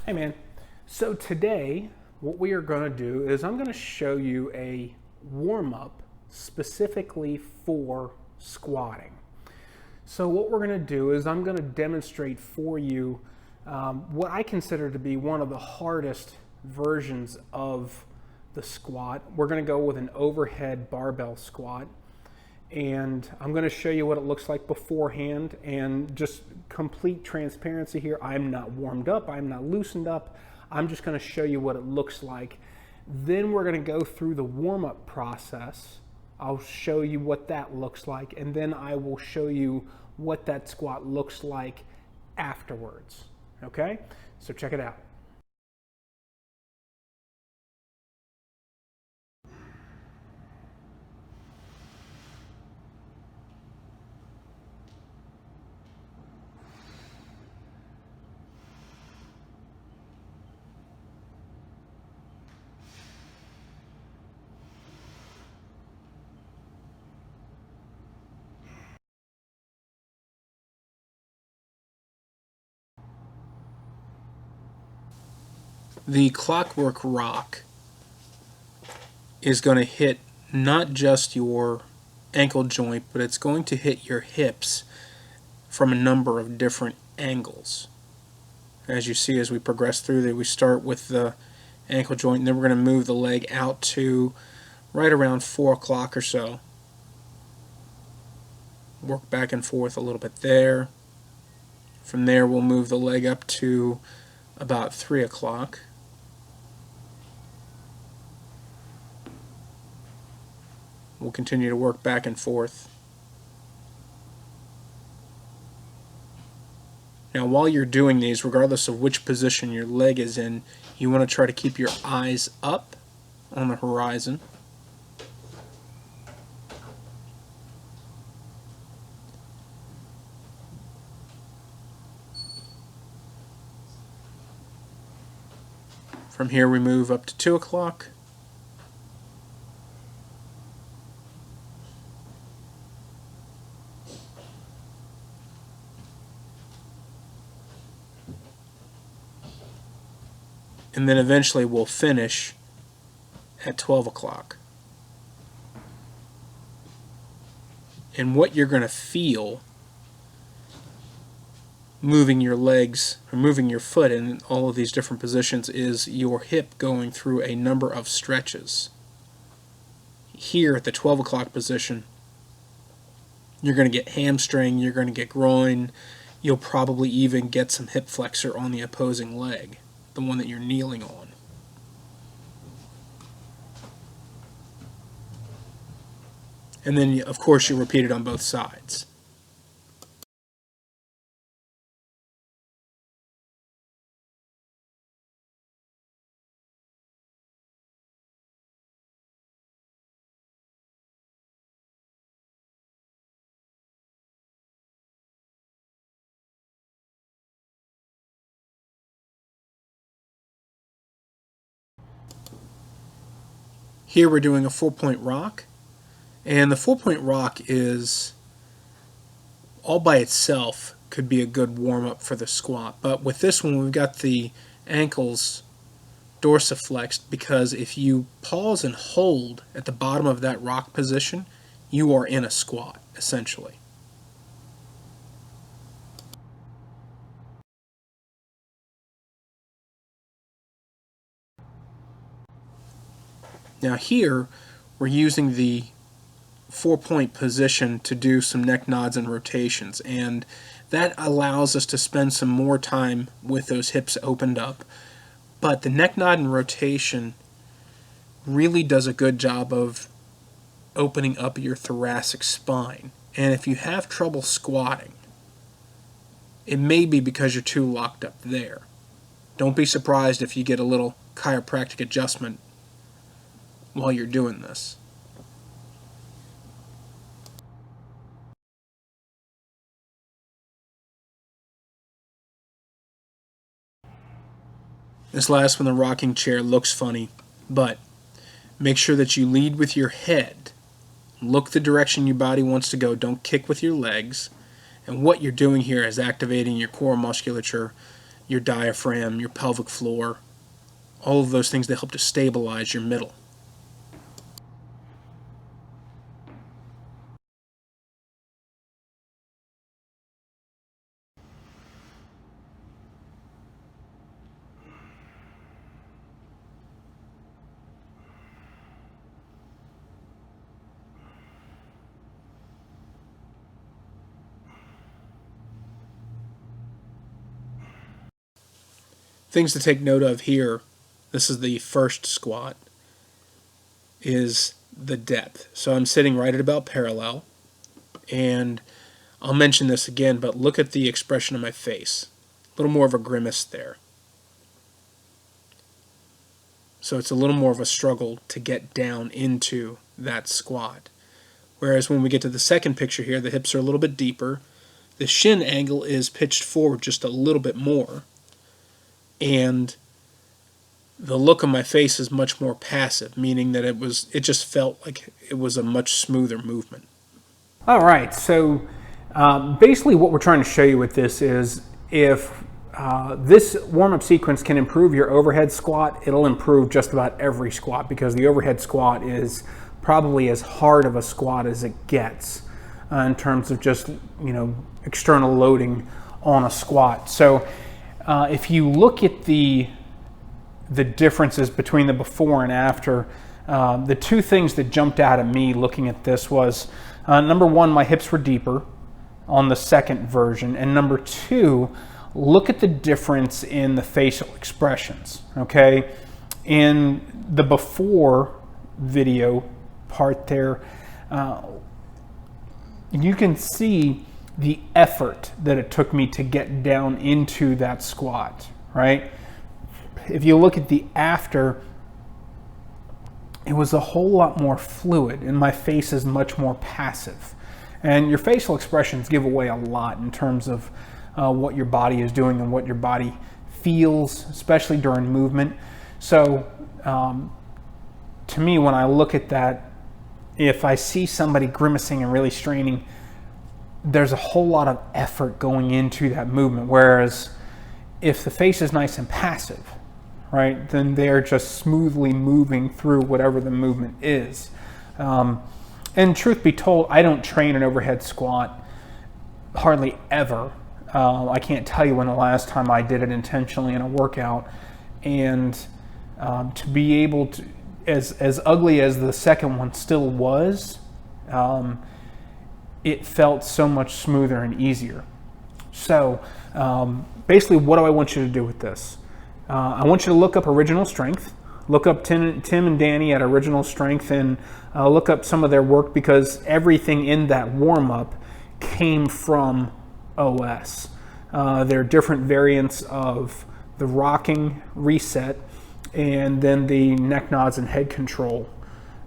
Hey man, so today what we are going to do is I'm going to show you a warm-up specifically for squatting. So what we're going to do is I'm going to demonstrate for you what I consider to be one of the hardest versions of the squat. We're going to go with an overhead barbell squat, and I'm going to show you what it looks like beforehand. And just complete transparency here, I'm not warmed up, I'm not loosened up. I'm just going to show you what it looks like. Then we're going to go through the warm-up process. I'll show you what that looks like, and then I will show you what that squat looks like afterwards. Okay, so check it out. The Clockwork Rock is going to hit not just your ankle joint, but it's going to hit your hips from a number of different angles. As you see, as we progress through there, we start with the ankle joint, and then we're going to move the leg out to right around 4 o'clock or so. Work back and forth a little bit there. From there, we'll move the leg up to about 3 o'clock. We'll continue to work back and forth. Now, while you're doing these, regardless of which position your leg is in, you want to try to keep your eyes up on the horizon. From here, we move up to 2 o'clock. And then eventually we'll finish at 12 o'clock. And what you're going to feel moving your legs or moving your foot in all of these different positions is your hip going through a number of stretches. Here at the 12 o'clock position, you're going to get hamstring, you're going to get groin, you'll probably even get some hip flexor on the opposing leg, the one that you're kneeling on. And then, of course, you repeat it on both sides. Here we're doing a 4-point rock, and the 4-point rock is all by itself could be a good warm-up for the squat, but with this one we've got the ankles dorsiflexed, because if you pause and hold at the bottom of that rock position, you are in a squat essentially. Now here we're using the 4-point position to do some neck nods and rotations, and that allows us to spend some more time with those hips opened up. But the neck nod and rotation really does a good job of opening up your thoracic spine. And if you have trouble squatting, it may be because you're too locked up there. Don't be surprised if you get a little chiropractic adjustment while you're doing this. This last one, the rocking chair, looks funny, but make sure that you lead with your head. Look the direction your body wants to go. Don't kick with your legs. And what you're doing here is activating your core musculature your diaphragm, your pelvic floor, all of those things that help to stabilize your middle. Things to take note of here, this is the first squat, is the depth. So I'm sitting right at about parallel, and I'll mention this again, but look at the expression of my face. A little more of a grimace there. So it's a little more of a struggle to get down into that squat. Whereas when we get to the second picture here, the hips are a little bit deeper. The shin angle is pitched forward just a little bit more. And the look of my face is much more passive, meaning that it just felt like it was a much smoother movement. All right, so basically what we're trying to show you with this is if this warm-up sequence can improve your overhead squat, it'll improve just about every squat, because the overhead squat is probably as hard of a squat as it gets in terms of just, external loading on a squat. So if you look at the differences between the before and after, the two things that jumped out at me looking at this was, number one, my hips were deeper on the second version, and number two, look at the difference in the facial expressions, okay? In the before video part there, you can see the effort that it took me to get down into that squat, right? If you look at the after, it was a whole lot more fluid, and my face is much more passive. And your facial expressions give away a lot in terms of what your body is doing and what your body feels, especially during movement. So to me, when I look at that, if I see somebody grimacing and really straining, there's a whole lot of effort going into that movement. Whereas if the face is nice and passive, right, then they're just smoothly moving through whatever the movement is. And truth be told, I don't train an overhead squat hardly ever. I can't tell you when the last time I did it intentionally in a workout. And to be able to, as ugly as the second one still was, it felt so much smoother and easier. So basically, what do I want you to do with this? I want you to look up Original Strength. Look up Tim and Danny at Original Strength, and look up some of their work, because everything in that warm-up came from OS. There are different variants of the rocking reset, and then the neck nods and head control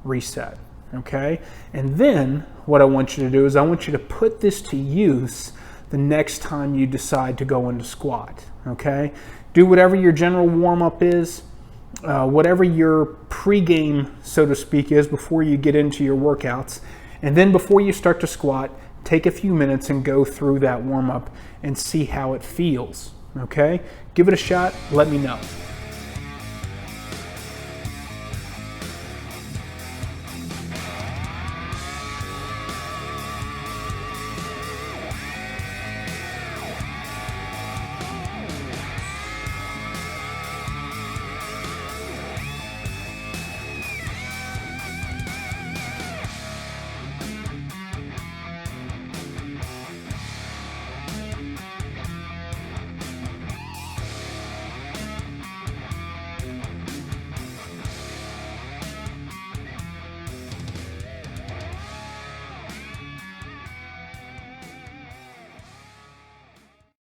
reset, okay? And then what I want you to do is I want you to put this to use the next time you decide to go into squat, okay? Do whatever your general warm-up is, whatever your pre-game, so to speak, is before you get into your workouts. And then before you start to squat, take a few minutes and go through that warm-up and see how it feels, okay? Give it a shot, let me know.